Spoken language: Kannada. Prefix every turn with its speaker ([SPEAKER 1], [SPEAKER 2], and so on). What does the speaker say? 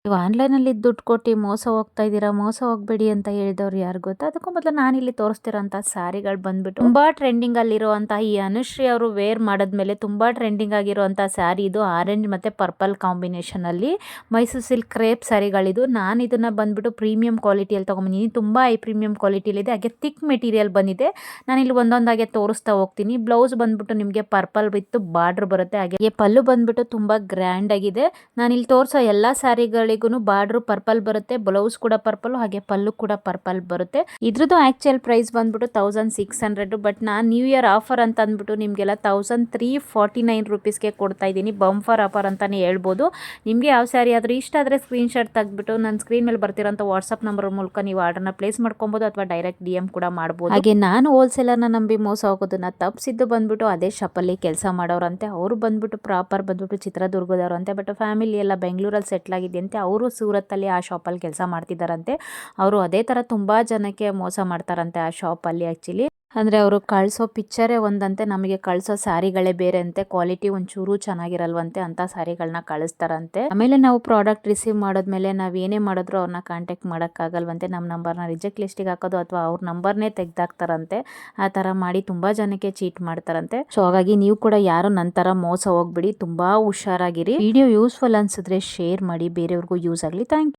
[SPEAKER 1] ನೀವು ಆನ್ಲೈನಲ್ಲಿ ದುಡ್ಡು ಕೊಟ್ಟು ಮೋಸ ಹೋಗ್ತಾ ಇದ್ದೀರಾ, ಮೋಸ ಹೋಗ್ಬೇಡಿ ಅಂತ ಹೇಳಿದವ್ರು ಯಾರು ಗೊತ್ತಾ? ಅದಕ್ಕೂ ಮೊದಲು ನಾನಿಲ್ಲಿ ತೋರಿಸ್ತಿರೋಂಥ ಸ್ಯಾರಿಗಳು ಬಂದ್ಬಿಟ್ಟು ತುಂಬಾ ಟ್ರೆಂಡಿಂಗ್ ಅಲ್ಲಿರುವಂತಹ ಈ ಅನುಶ್ರೀ ಅವರು ವೇರ್ ಮಾಡಿದ್ಮೇಲೆ ತುಂಬಾ ಟ್ರೆಂಡಿಂಗ್ ಆಗಿರುವಂಥ ಸ್ಯಾರಿ ಇದು. ಆರೆಂಜ್ ಮತ್ತೆ ಪರ್ಪಲ್ ಕಾಂಬಿನೇಷನ್ ಅಲ್ಲಿ ಮೈಸೂರು ಸಿಲ್ಕ್ ಕ್ರೇಪ್ ಸ್ಯಾರಿಗಳಿದು. ನಾನು ಇದನ್ನ ಬಂದ್ಬಿಟ್ಟು ಪ್ರೀಮಿಯಂ ಕ್ವಾಲಿಟಿಯಲ್ಲಿ ತಗೊಂಡಿದ್ದೀನಿ. ತುಂಬಾ ಹೈ ಪ್ರೀಮಿಯಂ ಕ್ವಾಲಿಟಿಯಲ್ಲಿ ಇದೆ. ಹಾಗೆ ಥಿಕ್ ಮೆಟೀರಿಯಲ್ ಬಂದಿದೆ. ನಾನು ಇಲ್ಲಿ ಒಂದೊಂದಾಗೆ ತೋರಿಸ್ತಾ ಹೋಗ್ತೀನಿ. ಬ್ಲೌಸ್ ಬಂದ್ಬಿಟ್ಟು ನಿಮಗೆ ಪರ್ಪಲ್ ವಿತ್ ಬಾರ್ಡರ್ ಬರುತ್ತೆ. ಹಾಗೆ ಪಲ್ಲು ಬಂದ್ಬಿಟ್ಟು ತುಂಬಾ ಗ್ರ್ಯಾಂಡ್ ಆಗಿದೆ. ನಾನು ಇಲ್ಲಿ ತೋರಿಸೋ ಎಲ್ಲಾ ಸ್ಯಾರಿಗಳಿಗೂ ಬಾರ್ಡರ್ ಪರ್ಪಲ್ ಬರುತ್ತೆ, ಬ್ಲೌಸ್ ಕೂಡ ಪರ್ಪಲ್, ಹಾಗೆ ಪಲ್ಲು ಕೂಡ ಪರ್ಪಲ್ ಬರುತ್ತೆ. ಇದ್ರದ್ದು ಆಕ್ಚುಯಲ್ ಪ್ರೈಸ್ ಬಂದ್ಬಿಟ್ಟು 1600. ಬಟ್ ನಾನು ನ್ಯೂ ಇಯರ್ ಆಫರ್ ಅಂತ ಅಂದ್ಬಿಟ್ಟು ನಿಮಗೆಲ್ಲ 1349 ರುಪೀಸ್ಗೆ ಕೊಡ್ತಾ ಇದ್ದೀನಿ. ಬಂಫರ್ ಆಫರ್ ಅಂತಾನೆ ಹೇಳ್ಬೋದು. ನಿಮಗೆ ಯಾವ ಸ್ಯಾರಿ ಆದರೂ ಇಷ್ಟ ಆದರೆ ಸ್ಕ್ರೀನ್ ಶಾಟ್ ತೆಗೆದ್ಬಿಟ್ಟು ನನ್ನ ಸ್ಕ್ರೀನ್ ಮೇಲೆ ಬರ್ತಿರೋಂಥ ವಾಟ್ಸಪ್ ನಂಬರ್ ಮೂಲಕ ನೀವು ಆರ್ಡರ್ನ ಪ್ಲೇಸ್ ಮಾಡ್ಕೊಬೋದು ಅಥವಾ ಡೈರೆಕ್ಟ್ DM ಕೂಡ ಮಾಡ್ಬೋದು. ಹಾಗೆ ನಾನು ಹೋಲ್ಸೇಲರ್ನ ನಂಬಿ ಮೋಸ ಹೋಗೋದನ್ನ ತಪ್ಪಿಸಿದ್ದು ಬಂದ್ಬಿಟ್ಟು ಅದೇ ಶಾಪಲ್ಲಿ ಕೆಲಸ ಮಾಡೋರಂತೆ. ಅವರು ಬಂದ್ಬಿಟ್ಟು ಪ್ರಾಪರ್ ಬಂದ್ಬಿಟ್ಟು ಚಿತ್ರದುರ್ಗದವರಂತೆ. ಬಟ್ ಫ್ಯಾಮಿಲಿ ಎಲ್ಲ ಬೆಂಗಳೂರಲ್ಲಿ ಸೆಟ್ಲ್ ಆಗಿದೆಯಂತೆ. ಅವರು ಸೂರತ್ತಲ್ಲಿ ಆ ಶಾಪಲ್ಲಿ ಕೆಲಸ ಮಾಡ್ತಿದ್ದಾರಂತೆ. ಅವರು ಅದೇ ಥರ ತುಂಬ ಜನಕ್ಕೆ ಮೋಸ ಮಾಡ್ತಾರಂತೆ ಆ ಶಾಪಲ್ಲಿ. ಆ್ಯಕ್ಚುಲಿ ಅಂದರೆ ಅವರು ಕಳಿಸೋ ಪಿಕ್ಚರೇ ಒಂದಂತೆ, ನಮಗೆ ಕಳಿಸೋ ಸ್ಯಾರಿಗಳೇ ಬೇರೆ ಅಂತೆ. ಕ್ವಾಲಿಟಿ ಒಂಚೂರು ಚೆನ್ನಾಗಿರಲ್ವಂತೆ, ಅಂಥ ಸ್ಯಾರಿಗಳನ್ನ ಕಳಿಸ್ತಾರಂತೆ. ಆಮೇಲೆ ನಾವು ಪ್ರಾಡಕ್ಟ್ ರಿಸೀವ್ ಮಾಡಿದ್ಮೇಲೆ ನಾವು ಏನೇ ಮಾಡಿದ್ರು ಅವ್ರನ್ನ ಕಾಂಟ್ಯಾಕ್ಟ್ ಮಾಡೋಕ್ಕಾಗಲ್ವಂತೆ. ನಮ್ಮ ನಂಬರ್ನ ರಿಜೆಕ್ಟ್ ಲಿಸ್ಟಿಗೆ ಹಾಕೋದು ಅಥವಾ ಅವ್ರ ನಂಬರ್ನೇ ತೆಗ್ದಾಕ್ತಾರಂತೆ. ಆ ಥರ ಮಾಡಿ ತುಂಬ ಜನಕ್ಕೆ ಚೀಟ್ ಮಾಡ್ತಾರಂತೆ. ಸೊ ಹಾಗಾಗಿ ನೀವು ಕೂಡ ಯಾರು ನನ್ನ ಥರ ಮೋಸ ಹೋಗ್ಬಿಡಿ, ತುಂಬ ಹುಷಾರಾಗಿರಿ. ವಿಡಿಯೋ ಯೂಸ್ಫುಲ್ ಅನ್ಸಿದ್ರೆ ಶೇರ್ ಮಾಡಿ, ಬೇರೆಯವ್ರಿಗೂ ಯೂಸ್ ಆಗಲಿ. Thank you.